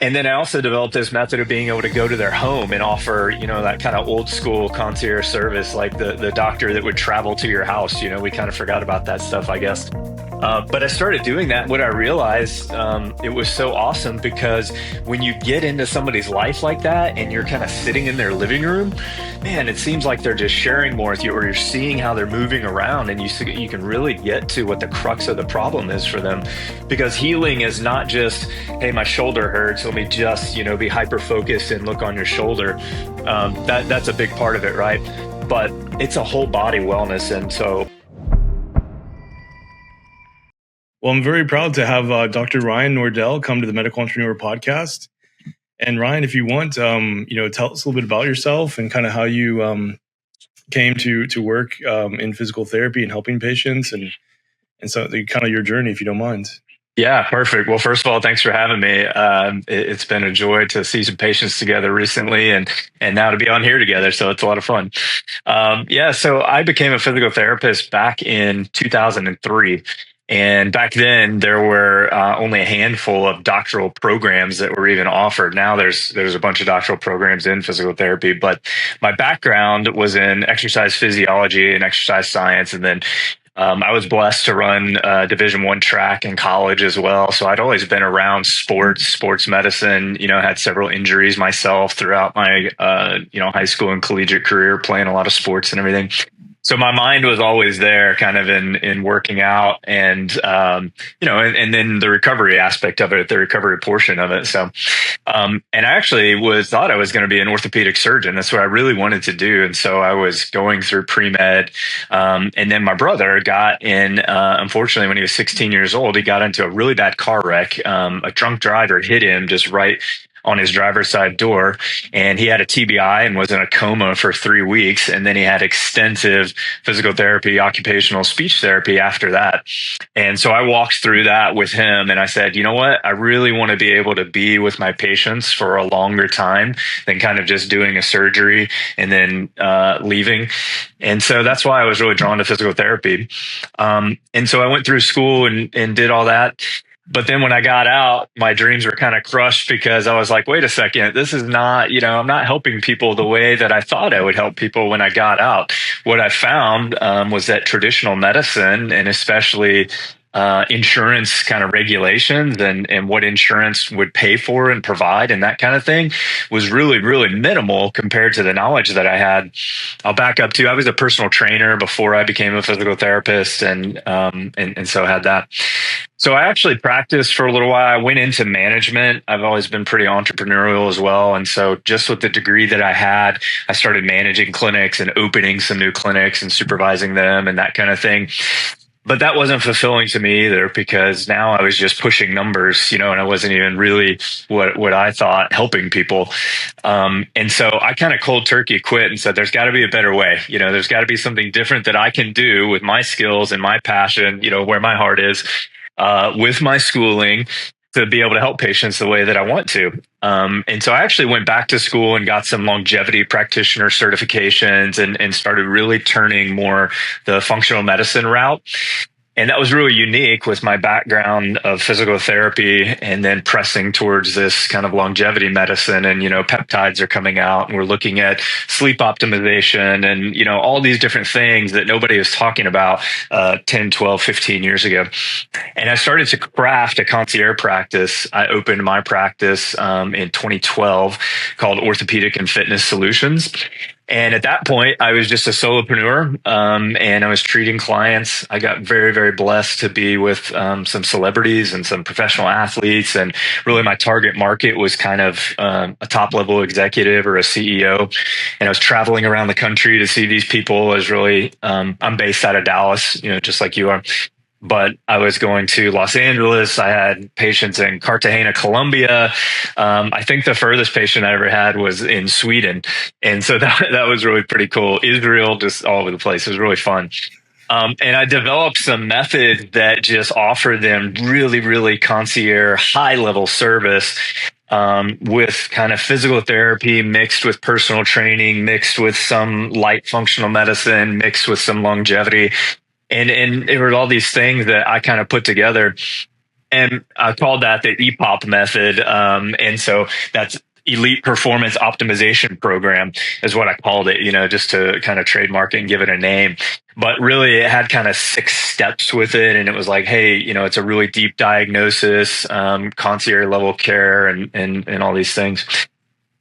And then I also developed this method of being able to go to their home and offer, that kind of old school concierge service, like the doctor that would travel to your house. We kind of forgot about that stuff, I guess. But I started doing that. What I realized, it was so awesome because when you get into somebody's life like that and you're kind of sitting in their living room, man, it seems like they're just sharing more with you, or you're seeing how they're moving around, and you can really get to what the crux of the problem is for them. Because healing is not just, hey, my shoulder hurts, let me just be hyper focused and look on your shoulder. That's a big part of it, right? But it's a whole body wellness, and so. Well, I'm very proud to have Dr. Ryan Nordell come to the Medical Entrepreneur Podcast. And Ryan, if you want, tell us a little bit about yourself and kind of how you came to work in physical therapy and helping patients, and so kind of your journey, if you don't mind. Yeah, perfect. Well, first of all, thanks for having me. It's been a joy to see some patients together recently, and now to be on here together. So it's a lot of fun. So I became a physical therapist back in 2003. And back then, there were only a handful of doctoral programs that were even offered. Now there's a bunch of doctoral programs in physical therapy, but my background was in exercise physiology and exercise science, and then I was blessed to run Division I track in college as well. So I'd always been around sports medicine, had several injuries myself throughout my, high school and collegiate career, playing a lot of sports and everything. So my mind was always there kind of in working out and, and then the recovery aspect of it, the recovery portion of it. So, and I actually thought I was going to be an orthopedic surgeon. That's what I really wanted to do. And so I was going through pre-med. And then my brother got in, unfortunately, when he was 16 years old, he got into a really bad car wreck. A drunk driver hit him just right on his driver's side door, and he had a TBI and was in a coma for 3 weeks. And then he had extensive physical therapy, occupational speech therapy after that. And so I walked through that with him, and I said, you know what? I really want to be able to be with my patients for a longer time than kind of just doing a surgery and then leaving. And so that's why I was really drawn to physical therapy. And so I went through school and did all that. But then when I got out, my dreams were kind of crushed because I was like, wait a second, this is not, I'm not helping people the way that I thought I would help people when I got out. What I found was that traditional medicine, and especially insurance kind of regulations and what insurance would pay for and provide and that kind of thing, was really, really minimal compared to the knowledge that I had. I'll back up to, I was a personal trainer before I became a physical therapist, and so had that. So I actually practiced for a little while. I went into management. I've always been pretty entrepreneurial as well. And so just with the degree that I had, I started managing clinics and opening some new clinics and supervising them and that kind of thing. But that wasn't fulfilling to me either, because now I was just pushing numbers, and I wasn't even really what I thought helping people. And so I kind of cold turkey quit and said, there's got to be a better way. There's got to be something different that I can do with my skills and my passion, where my heart is, with my schooling, to be able to help patients the way that I want to. And so I actually went back to school and got some longevity practitioner certifications and started really turning more the functional medicine route. And that was really unique with my background of physical therapy, and then pressing towards this kind of longevity medicine. And, peptides are coming out, and we're looking at sleep optimization and, all these different things that nobody was talking about 10, 12, 15 years ago. And I started to craft a concierge practice. I opened my practice in 2012 called Orthopedic and Fitness Solutions. And at that point, I was just a solopreneur, and I was treating clients. I got very, very blessed to be with some celebrities and some professional athletes. And really my target market was kind of a top level executive or a CEO. And I was traveling around the country to see these people. I was really, I'm based out of Dallas, just like you are. But I was going to Los Angeles. I had patients in Cartagena, Colombia. I think the furthest patient I ever had was in Sweden. And so that was really pretty cool. Israel, just all over the place. It was really fun. And I developed some methods that just offered them really, really concierge, high level service, with kind of physical therapy mixed with personal training, mixed with some light functional medicine, mixed with some longevity. And it were all these things that I kind of put together. And I called that the EPOP method. And so that's Elite Performance Optimization Program is what I called it, just to kind of trademark it and give it a name. But really, it had kind of 6 steps with it. And it was like, hey, it's a really deep diagnosis, concierge level care, and all these things.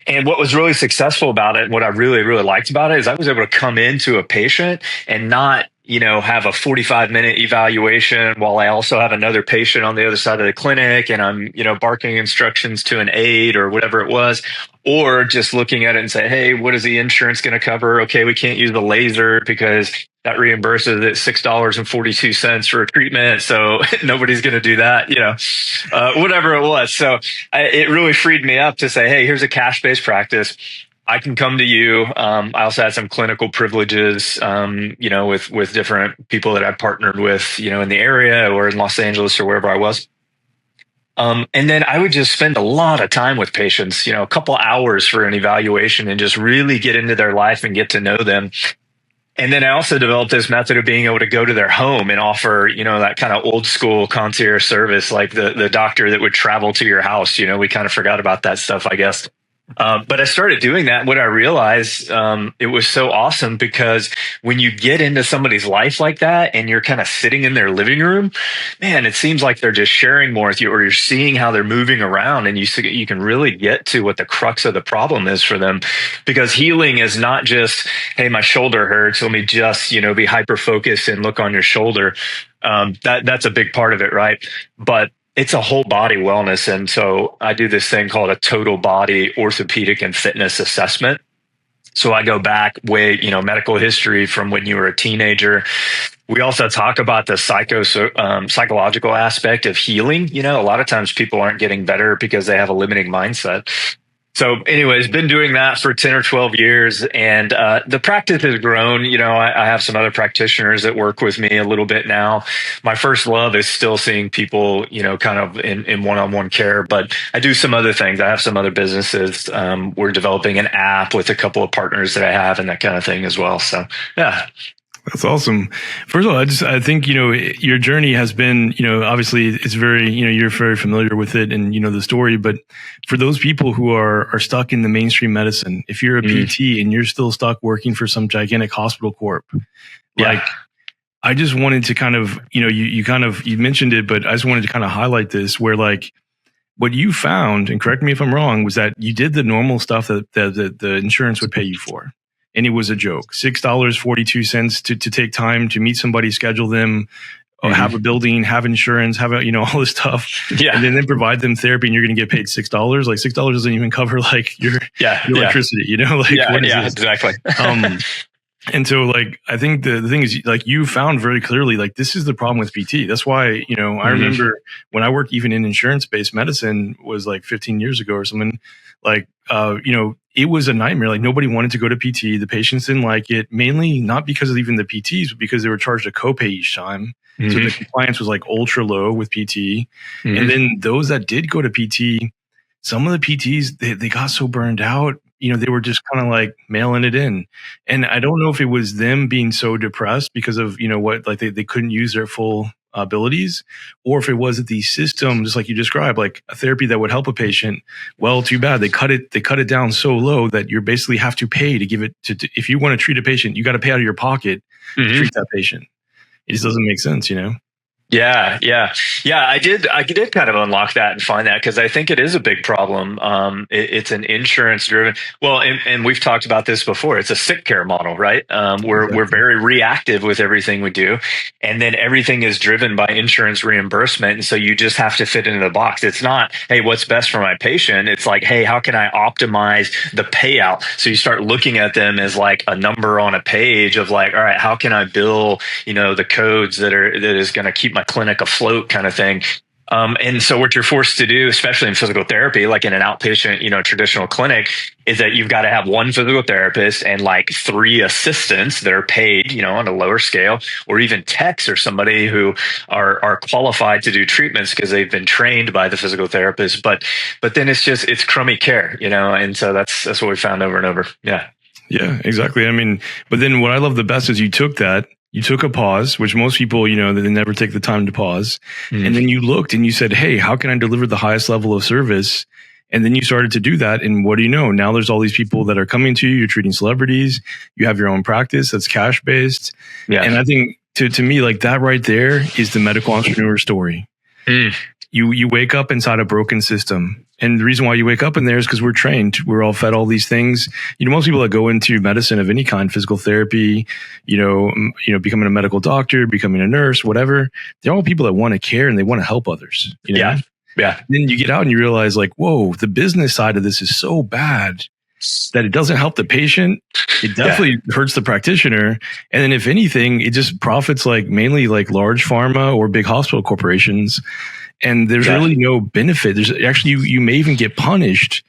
And what was really successful about it, what I really, really liked about it, is I was able to come into a patient and not, have a 45-minute evaluation while I also have another patient on the other side of the clinic and I'm, barking instructions to an aide or whatever it was, or just looking at it and say, hey, what is the insurance going to cover? Okay, we can't use the laser because that reimburses at $6.42 for a treatment. So nobody's going to do that, whatever it was. So it really freed me up to say, hey, here's a cash-based practice. I can come to you. I also had some clinical privileges, with different people that I partnered with, in the area or in Los Angeles or wherever I was. And then I would just spend a lot of time with patients, a couple hours for an evaluation and just really get into their life and get to know them. And then I also developed this method of being able to go to their home and offer, that kind of old school concierge service, like the doctor that would travel to your house. We kind of forgot about that stuff, I guess. But I started doing that. What I realized, it was so awesome because when you get into somebody's life like that and you're kind of sitting in their living room, man, it seems like they're just sharing more with you, or you're seeing how they're moving around, and you can really get to what the crux of the problem is for them. Because healing is not just, hey, my shoulder hurts, let me just, be hyper focused and look on your shoulder. That's a big part of it, right? But it's a whole body wellness. And so I do this thing called a total body orthopedic and fitness assessment. So I go back way, medical history from when you were a teenager. We also talk about the psychological aspect of healing. A lot of times people aren't getting better because they have a limiting mindset. So anyways, been doing that for 10 or 12 years, and the practice has grown. I have some other practitioners that work with me a little bit now. My first love is still seeing people, kind of in one-on-one care, but I do some other things. I have some other businesses. We're developing an app with a couple of partners that I have and that kind of thing as well. So, yeah. That's awesome. First of all, I think, your journey has been, obviously it's very, you're very familiar with it and, the story, but for those people who are stuck in the mainstream medicine, if you're a PT and you're still stuck working for some gigantic hospital corp, like, I just wanted to kind of, you mentioned it, but I just wanted to kind of highlight this where, like, what you found, and correct me if I'm wrong, was that you did the normal stuff that the insurance would pay you for. And it was a joke. $6.42 to take time to meet somebody, schedule them, have a building, have insurance, have all this stuff, and then provide them therapy, and you're going to get paid $6. Like $6 doesn't even cover like your electricity. Exactly. And so, like, I think the thing is, like, you found very clearly, like, this is the problem with PT. That's why, I remember when I worked even in insurance-based medicine was like 15 years ago or something, like, it was a nightmare. Like, nobody wanted to go to PT. The patients didn't like it, mainly not because of even the PTs, but because they were charged a copay each time. So the compliance was like ultra low with PT. And then those that did go to PT, some of the PTs, they got so burned out, they were just kind of like mailing it in. And I don't know if it was them being so depressed because of, they couldn't use their full abilities, or if it was that the system, just like you described, like a therapy that would help a patient, well, too bad. They cut it down so low that you basically have to pay to give it to if you want to treat a patient, you got to pay out of your pocket to treat that patient. It just doesn't make sense, Yeah. I did kind of unlock that and find that, because I think it is a big problem. It's an insurance driven. Well, and we've talked about this before. It's a sick care model, right? We're very reactive with everything we do, and then everything is driven by insurance reimbursement. And so you just have to fit into the box. It's not, hey, what's best for my patient? It's like, hey, how can I optimize the payout? So you start looking at them as like a number on a page of like, all right, how can I bill, the codes that is going to keep my clinic afloat, kind of thing. And so what you're forced to do, especially in physical therapy, like in an outpatient, traditional clinic, is that you've got to have one physical therapist and like 3 assistants that are paid, on a lower scale, or even techs or somebody who are qualified to do treatments because they've been trained by the physical therapist. But then it's crummy care, and so that's what we found over and over. Yeah. Yeah, exactly. I mean, but then what I love the best is you took that You took a pause, which most people, they never take the time to pause. And then you looked and you said, hey, how can I deliver the highest level of service? And then you started to do that. And what do you know? Now there's all these people that are coming to you. You're treating celebrities. You have your own practice that's cash based. Yeah. And I think to me, like that right there is the medical entrepreneur story. You wake up inside a broken system. And the reason why you wake up in there is because we're trained. We're all fed all these things. Most people that go into medicine of any kind, physical therapy, becoming a medical doctor, becoming a nurse, whatever, they're all people that want to care and they want to help others. Yeah. Then you get out and you realize like, whoa, the business side of this is so bad that it doesn't help the patient. It definitely hurts the practitioner. And then if anything, it just profits like mainly like large pharma or big hospital corporations. And there's really no benefit. There's actually, you may even get punished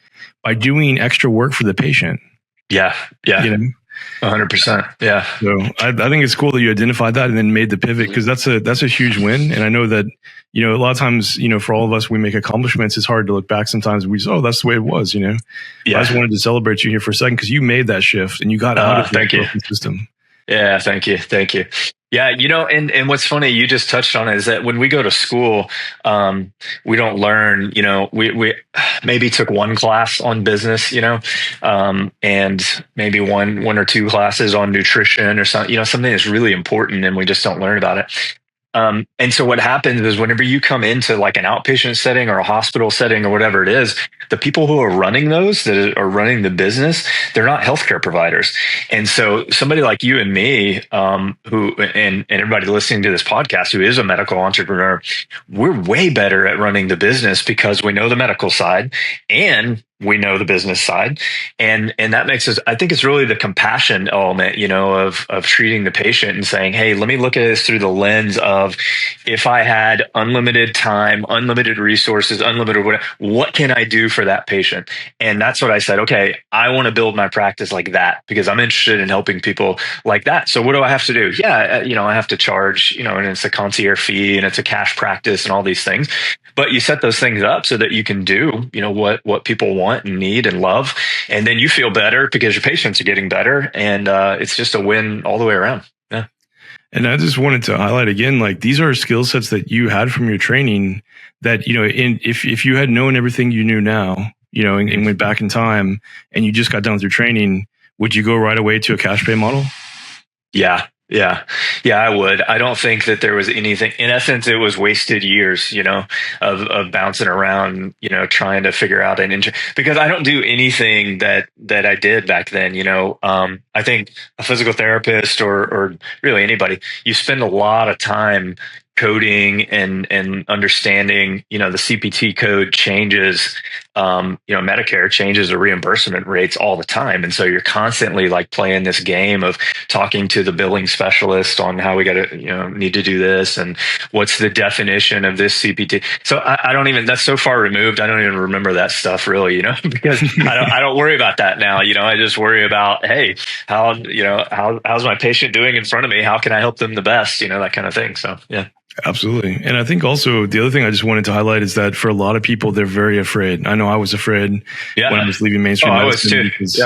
by doing extra work for the patient. Yeah. 100%. Yeah. So I think it's cool that you identified that and then made the pivot, because that's a huge win. And I know that, a lot of times, for all of us, we make accomplishments. It's hard to look back sometimes. We just, that's the way it was, Yeah. I just wanted to celebrate you here for a second because you made that shift and you got out of the broken system. Yeah. Thank you. Yeah, and what's funny, you just touched on it, is that when we go to school, we don't learn, we maybe took one class on business, and maybe one or two classes on nutrition or something, something that's really important, and we just don't learn about it. And so what happens is whenever you come into like an outpatient setting or a hospital setting or whatever it is, the people who are running those, that are running the business, they're not healthcare providers. And so somebody like you and me, and everybody listening to this podcast who is a medical entrepreneur, we're way better at running the business because we know the medical side and we know the business side. And that makes us, I think it's really the compassion element, of treating the patient and saying, hey, let me look at this through the lens of, if I had unlimited time, unlimited resources, unlimited whatever, what can I do for that patient? And that's what I said. Okay, I want to build my practice like that because I'm interested in helping people like that. So what do I have to do? Yeah, I have to charge, and it's a concierge fee and it's a cash practice and all these things. But you set those things up so that you can do, what people want and need and love. And then you feel better because your patients are getting better. And it's just a win all the way around. Yeah. And I just wanted to highlight again, like these are skill sets that you had from your training that, if you had known everything you knew now, and went back in time and you just got done with your training, would you go right away to a cash pay model? Yeah, I would. I don't think that there was anything, in essence, it was wasted years, of bouncing around, trying to figure out because I don't do anything that I did back then, I think a physical therapist or really anybody, you spend a lot of time coding and understanding, the CPT code changes, Medicare changes the reimbursement rates all the time. And so you're constantly like playing this game of talking to the billing specialist on how we got to, need to do this and what's the definition of this CPT. So I don't even, that's so far removed. I don't even remember that stuff really, because I don't worry about that now. I just worry about, hey, how's my patient doing in front of me? How can I help them the best? That kind of thing. So, yeah. Absolutely. And I think also the other thing I just wanted to highlight is that for a lot of people, they're very afraid. I know I was afraid when I was leaving mainstream medicine. I was too.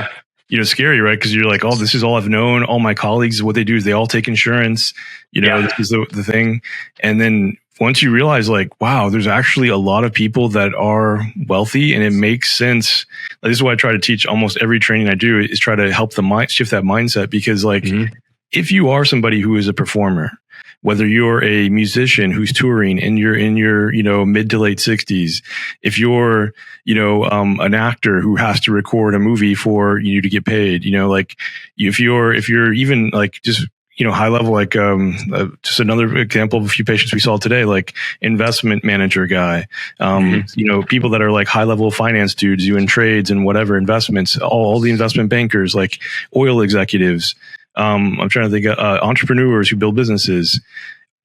Because, scary, right? Because you're like, oh, this is all I've known. All my colleagues, what they do is they all take insurance. This is the thing. And then once you realize like, wow, there's actually a lot of people that are wealthy and it makes sense. Like, this is what I try to teach almost every training I do is try to help the shift that mindset. Because like, if you are somebody who is a performer, whether you're a musician who's touring and you're in your, mid to late 60s, if you're, an actor who has to record a movie for you to get paid, like if you're even like just, high level, like just another example of a few patients we saw today, like investment manager guy, people that are like high level finance dudes doing trades and whatever investments, all the investment bankers, like oil executives. I'm trying to think of entrepreneurs who build businesses.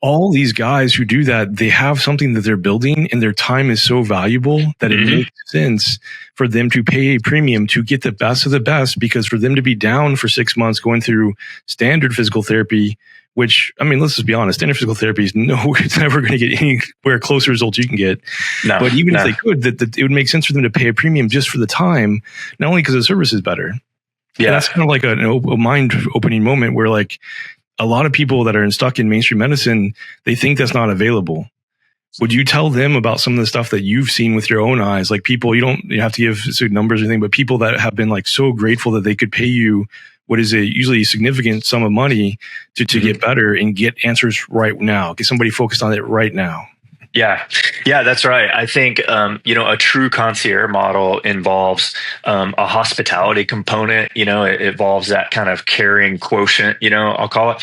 All these guys who do that, they have something that they're building and their time is so valuable that it makes sense for them to pay a premium to get the best of the best, because for them to be down for 6 months going through standard physical therapy, which, I mean, let's just be honest, standard physical therapy is it's never going to get anywhere close to results you can get. But even if they could, that it would make sense for them to pay a premium just for the time, not only because the service is better. Yeah, and that's kind of like a mind-opening moment where, like, a lot of people that are stuck in mainstream medicine, they think that's not available. Would you tell them about some of the stuff that you've seen with your own eyes? Like people, you have to give certain numbers or anything, but people that have been like so grateful that they could pay you what is a usually significant sum of money to get better and get answers right now. Get somebody focused on it right now. Yeah, that's right. I think, a true concierge model involves a hospitality component. It involves that kind of caring quotient, I'll call it.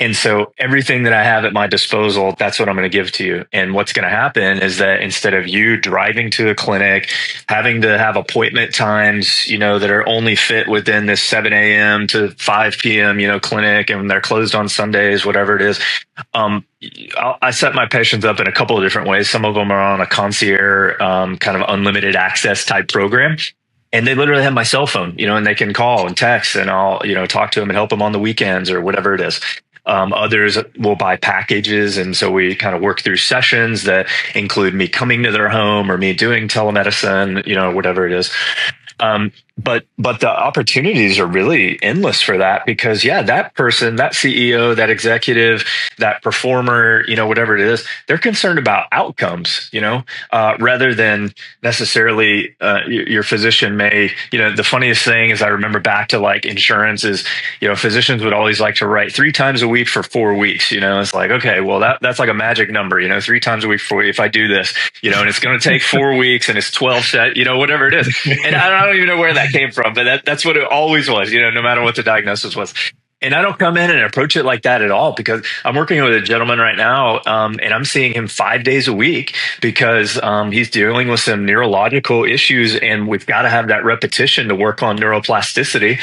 And so everything that I have at my disposal, that's what I'm going to give to you. And what's going to happen is that instead of you driving to a clinic, having to have appointment times, that are only fit within this 7 a.m. to 5 p.m., clinic, and they're closed on Sundays, whatever it is. I set my patients up in a couple of different ways. Some of them are on a concierge, kind of unlimited access type program. And they literally have my cell phone, and they can call and text, and I'll, talk to them and help them on the weekends or whatever it is. Others will buy packages. And so we kind of work through sessions that include me coming to their home or me doing telemedicine, whatever it is. But the opportunities are really endless for that because, that person, that CEO, that executive, that performer, whatever it is, they're concerned about outcomes, rather than necessarily your physician may, the funniest thing is I remember back to like insurance is, physicians would always like to write 3 times a week for 4 weeks, it's like, okay, well, that's like a magic number, 3 times a week for if I do this, and it's going to take 4 weeks and it's 12 set, whatever it is. And I don't even know where that came from, but that's what it always was, no matter what the diagnosis was. And I don't come in and approach it like that at all because I'm working with a gentleman right now, and I'm seeing him 5 days a week because he's dealing with some neurological issues, and we've got to have that repetition to work on neuroplasticity.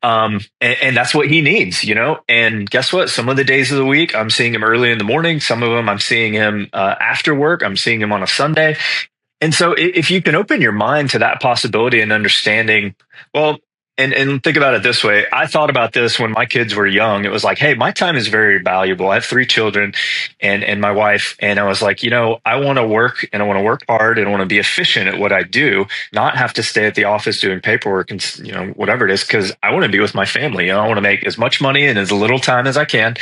And that's what he needs, and guess what? Some of the days of the week, I'm seeing him early in the morning. Some of them I'm seeing him after work. I'm seeing him on a Sunday. And so if you can open your mind to that possibility and understanding, well, and think about it this way. I thought about this when my kids were young. It was like, hey, my time is very valuable. I have 3 children and my wife. And I was like, I want to work and I want to work hard and I want to be efficient at what I do, not have to stay at the office doing paperwork and, whatever it is, because I want to be with my family. I want to make as much money in as little time as I can.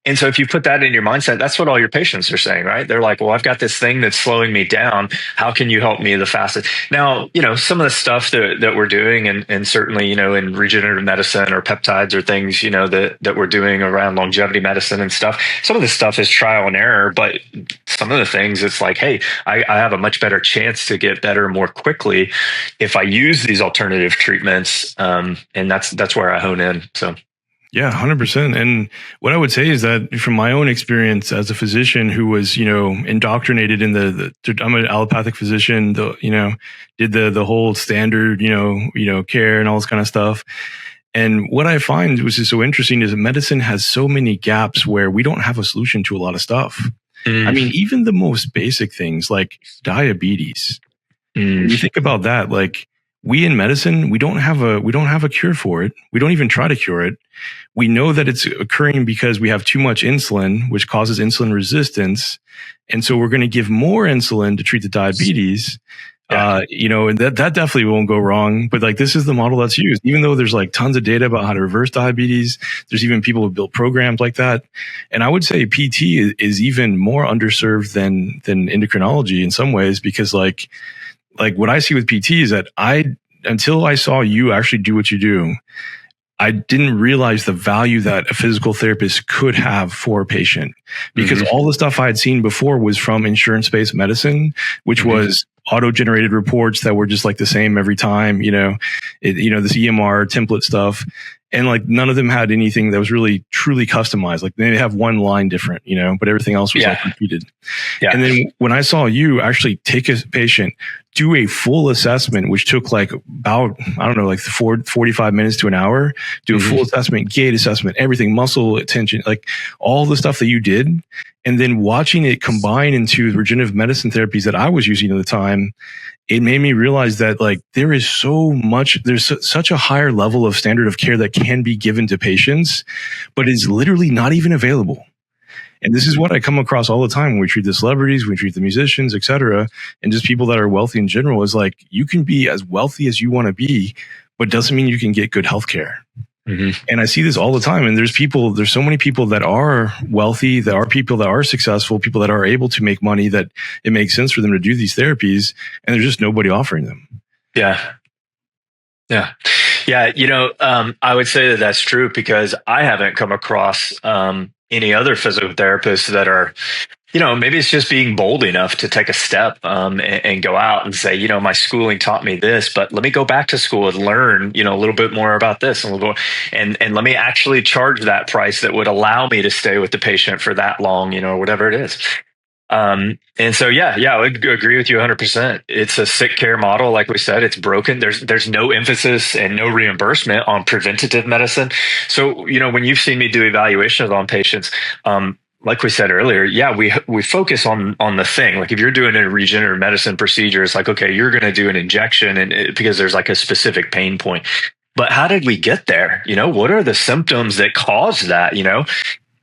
And so if you put that in your mindset, that's what all your patients are saying, right? They're like, well, I've got this thing that's slowing me down. How can you help me the fastest? Now, some of the stuff that we're doing and certainly, in regenerative medicine or peptides or things, that we're doing around longevity medicine and stuff, some of this stuff is trial and error, but some of the things it's like, hey, I have a much better chance to get better more quickly if I use these alternative treatments. And that's where I hone in. So. Yeah, 100%. And what I would say is that from my own experience as a physician who was, indoctrinated in I'm an allopathic physician, did the whole standard, care and all this kind of stuff. And what I find, which is so interesting, is that medicine has so many gaps where we don't have a solution to a lot of stuff. I mean, even the most basic things like diabetes. When you think about that, like we in medicine, we don't have a cure for it. We don't even try to cure it. We know that it's occurring because we have too much insulin, which causes insulin resistance. And so we're going to give more insulin to treat the diabetes. Yeah. And that definitely won't go wrong. But like, this is the model that's used, even though there's like tons of data about how to reverse diabetes. There's even people who build programs like that. And I would say PT is even more underserved than endocrinology in some ways, because like what I see with PT is that until I saw you actually do what you do, I didn't realize the value that a physical therapist could have for a patient, because all the stuff I had seen before was from insurance-based medicine, which was auto-generated reports that were just like the same every time, this EMR template stuff. And like none of them had anything that was really truly customized. Like they have one line different, but everything else was like repeated. Yeah. And then when I saw you actually take a patient, do a full assessment, which took like about, 45 minutes to an hour, do a full assessment, gait assessment, everything, muscle attention, like all the stuff that you did. And then watching it combine into the regenerative medicine therapies that I was using at the time, it made me realize that like there's such a higher level of standard of care that can be given to patients, but is literally not even available. And this is what I come across all the time when we treat the celebrities, when we treat the musicians, et cetera, and just people that are wealthy in general, is like, you can be as wealthy as you want to be, but doesn't mean you can get good healthcare. Mm-hmm. And I see this all the time. And there's so many people that are wealthy, that are people that are successful, people that are able to make money, that it makes sense for them to do these therapies. And there's just nobody offering them. Yeah. Yeah. Yeah. I would say that that's true because I haven't come across any other physical therapists that are, maybe it's just being bold enough to take a step and go out and say, my schooling taught me this, but let me go back to school and learn, a little bit more about this and a little, and let me actually charge that price that would allow me to stay with the patient for that long, or whatever it is. And so, yeah, I would agree with you 100%. It's a sick care model. Like we said, it's broken. There's no emphasis and no reimbursement on preventative medicine. So, when you've seen me do evaluations on patients, like we said earlier, yeah, we focus on the thing. Like if you're doing a regenerative medicine procedure, it's like, okay, you're going to do an injection because there's like a specific pain point. But how did we get there? What are the symptoms that cause that?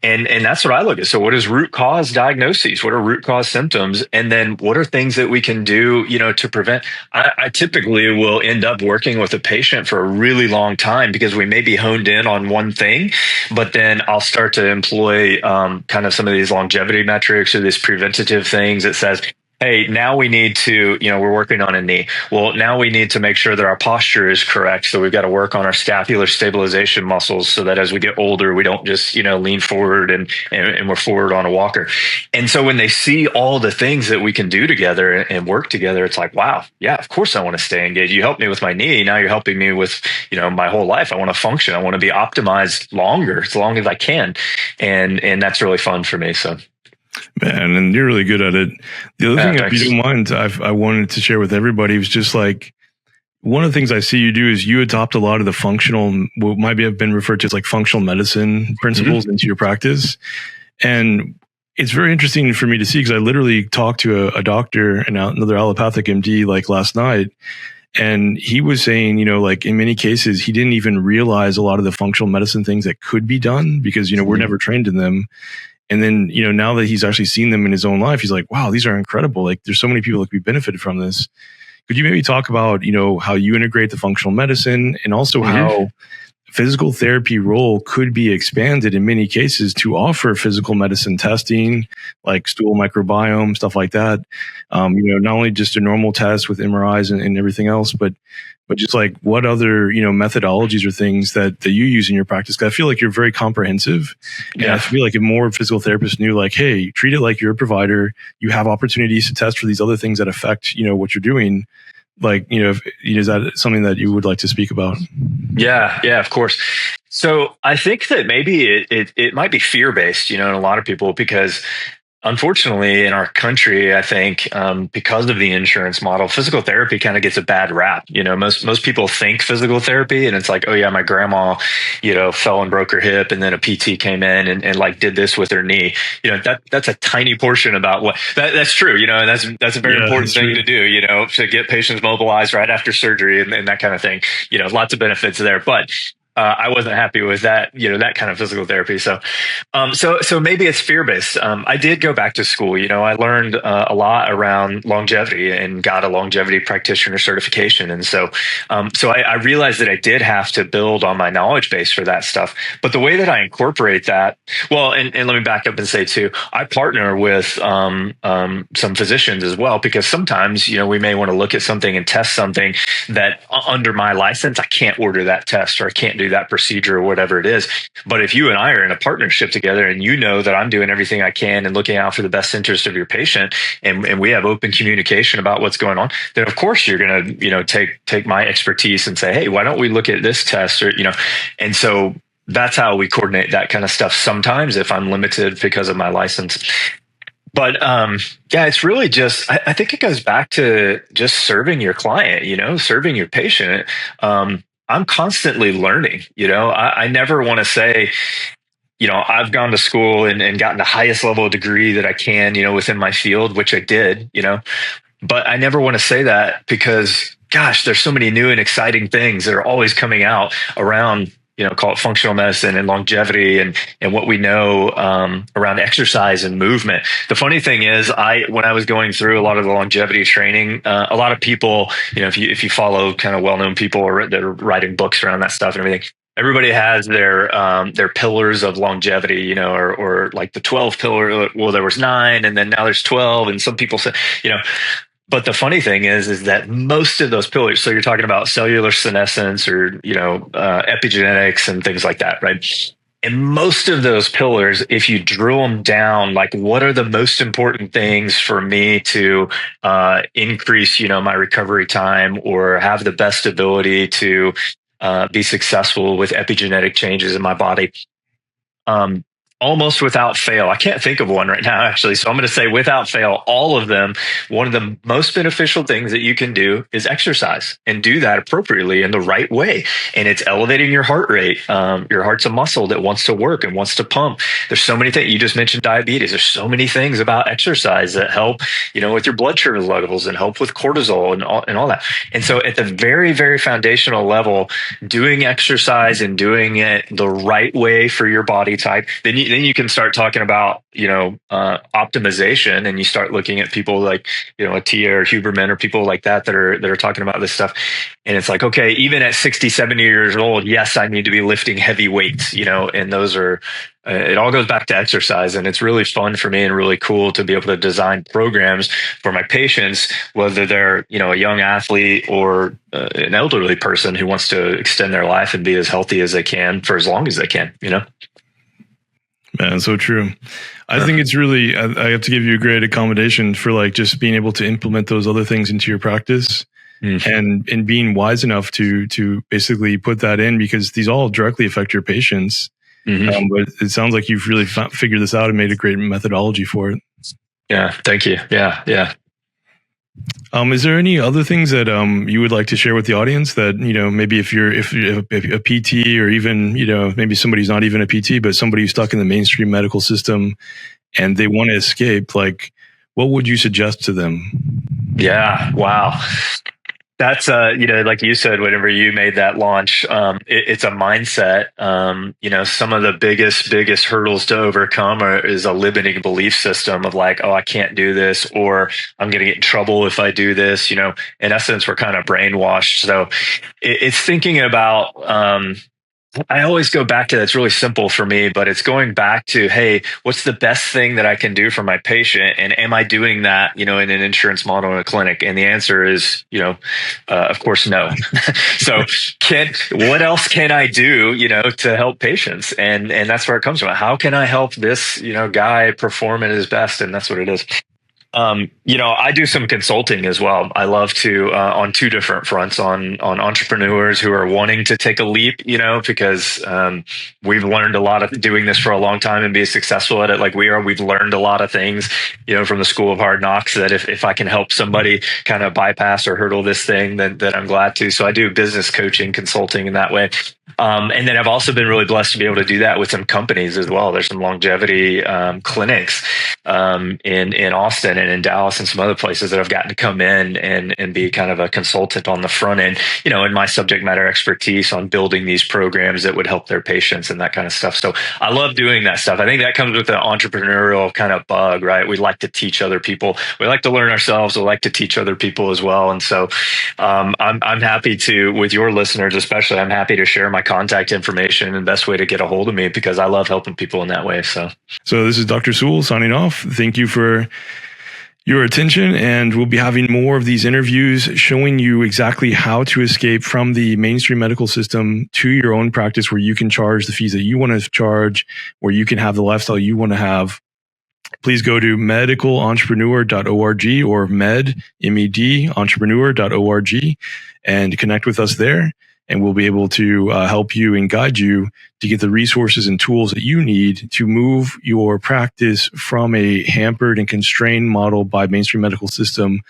And that's what I look at. So what is root cause diagnoses? What are root cause symptoms? And then what are things that we can do, to prevent? I typically will end up working with a patient for a really long time because we may be honed in on one thing, but then I'll start to employ kind of some of these longevity metrics or these preventative things that says, hey, now we need to, we're working on a knee. Well, now we need to make sure that our posture is correct. So we've got to work on our scapular stabilization muscles so that as we get older, we don't just, lean forward and we're forward on a walker. And so when they see all the things that we can do together and work together, it's like, wow, yeah, of course I want to stay engaged. You helped me with my knee. Now you're helping me with, my whole life. I want to function. I want to be optimized longer, as long as I can. And that's really fun for me. So. Man, and you're really good at it. The other thing, Thanks. if you don't mind, I wanted to share with everybody was just like, one of the things I see you do is you adopt a lot of the functional, what might have been referred to as like functional medicine principles into your practice. And it's very interesting for me to see because I literally talked to a doctor, another allopathic MD, like last night. And he was saying, like in many cases, he didn't even realize a lot of the functional medicine things that could be done because, we're never trained in them. And then, now that he's actually seen them in his own life, he's like, wow, these are incredible. Like there's so many people that could be benefited from this. Could you maybe talk about, how you integrate the functional medicine and also how physical therapy role could be expanded in many cases to offer physical medicine testing, like stool microbiome, stuff like that. Not only just a normal test with MRIs and everything else, but just like what other, methodologies or things that you use in your practice? 'Cause I feel like you're very comprehensive. And I feel like if more physical therapists knew like, hey, treat it like you're a provider, you have opportunities to test for these other things that affect, what you're doing. Like, is that something that you would like to speak about? Yeah, of course. So I think that maybe it might be fear-based, in a lot of people because unfortunately in our country, I think because of the insurance model, physical therapy kind of gets a bad rap. Most people think physical therapy and it's like, oh yeah, my grandma, fell and broke her hip and then a PT came in and like did this with her knee. That's a tiny portion about what that's true, and that's a very important thing to do, to get patients mobilized right after surgery and that kind of thing. Lots of benefits there, but I wasn't happy with that, that kind of physical therapy. So maybe it's fear-based. I did go back to school. I learned a lot around longevity and got a longevity practitioner certification. And so I realized that I did have to build on my knowledge base for that stuff. But the way that I incorporate that, well, and let me back up and say too, I partner with some physicians as well, because sometimes, we may want to look at something and test something that under my license, I can't order that test or I can't do that procedure or whatever it is. But if you and I are in a partnership together and you know that I'm doing everything I can and looking out for the best interest of your patient and we have open communication about what's going on, then of course you're going to, take my expertise and say, hey, why don't we look at this test or, and so that's how we coordinate that kind of stuff sometimes if I'm limited because of my license. But it's really just, I think it goes back to just serving your client, serving your patient. I'm constantly learning, I never want to say, I've gone to school and gotten the highest level of degree that I can, within my field, which I did, but I never want to say that because, gosh, there's so many new and exciting things that are always coming out around, call it functional medicine and longevity and what we know around exercise and movement. The funny thing is, when I was going through a lot of the longevity training, a lot of people, if you follow kind of well-known people that are writing books around that stuff and everything, everybody has their pillars of longevity, or like the 12 pillar. Well, there was nine, and then now there's 12, and some people say, you know. But the funny thing is that most of those pillars. So you're talking about cellular senescence, or epigenetics and things like that, right? And most of those pillars, if you drill them down, like what are the most important things for me to increase, my recovery time, or have the best ability to be successful with epigenetic changes in my body? Um, Almost without fail, I can't think of one right now, actually. So I'm going to say without fail, all of them, one of the most beneficial things that you can do is exercise, and do that appropriately in the right way. And it's elevating your heart rate. Your heart's a muscle that wants to work and wants to pump. There's so many things. You just mentioned diabetes. There's so many things about exercise that help, with your blood sugar levels, and help with cortisol and all that. And so at the very, very foundational level, doing exercise and doing it the right way for your body type, then you can start talking about, optimization, and you start looking at people like, a Tia or Huberman, or people like that are talking about this stuff. And it's like, okay, even at 60, 70 years old, yes, I need to be lifting heavy weights, and those are, it all goes back to exercise. And it's really fun for me and really cool to be able to design programs for my patients, whether they're, a young athlete or an elderly person who wants to extend their life and be as healthy as they can for as long as they can. Man, so true. I think it's really, I have to give you a great accommodation for like just being able to implement those other things into your practice, and being wise enough to basically put that in, because these all directly affect your patients. But it sounds like you've really figured this out and made a great methodology for it. Yeah. Thank you. Yeah. Is there any other things that you would like to share with the audience that, maybe if you're a PT, or even, maybe somebody's not even a PT, but somebody who's stuck in the mainstream medical system and they want to escape, like what would you suggest to them? Yeah. Wow. That's, like you said, whenever you made that launch, it's a mindset. Some of the biggest hurdles to overcome is a limiting belief system of like, oh, I can't do this, or I'm going to get in trouble if I do this. In essence, we're kind of brainwashed. So it's thinking about, I always go back to, that's really simple for me, but it's going back to, hey, what's the best thing that I can do for my patient? And am I doing that, in an insurance model in a clinic? And the answer is, of course, no. So what else can I do, to help patients? And that's where it comes from. How can I help this, guy perform at his best? And that's what it is. I do some consulting as well. I love to, on two different fronts, on entrepreneurs who are wanting to take a leap, because, we've learned a lot of doing this for a long time and be successful at it. Like we are, we've learned a lot of things, from the school of hard knocks, that if I can help somebody kind of bypass or hurdle this thing, then I'm glad to. So I do business coaching, consulting in that way. And then I've also been really blessed to be able to do that with some companies as well. There's some longevity clinics in Austin and in Dallas and some other places that I've gotten to come in and be kind of a consultant on the front end, in my subject matter expertise on building these programs that would help their patients and that kind of stuff. So I love doing that stuff. I think that comes with the entrepreneurial kind of bug, right? We like to teach other people. We like to learn ourselves. We like to teach other people as well. And so I'm happy to, with your listeners especially, I'm happy to share my contact information and best way to get a hold of me, because I love helping people in that way. So this is Dr. Sewell signing off. Thank you for your attention, and we'll be having more of these interviews showing you exactly how to escape from the mainstream medical system to your own practice, where you can charge the fees that you want to charge, where you can have the lifestyle you want to have. Please go to medicalentrepreneur.org or entrepreneur.org and connect with us there. And we'll be able to help you and guide you to get the resources and tools that you need to move your practice from a hampered and constrained model by mainstream medical system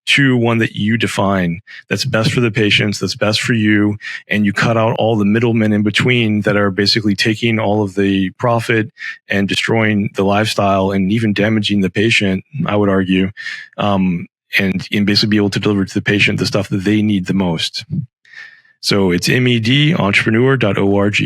to one that you define, that's best for the patients, that's best for you, and you cut out all the middlemen in between that are basically taking all of the profit and destroying the lifestyle and even damaging the patient, I would argue, and basically be able to deliver to the patient the stuff that they need the most. So it's medentrepreneur.org.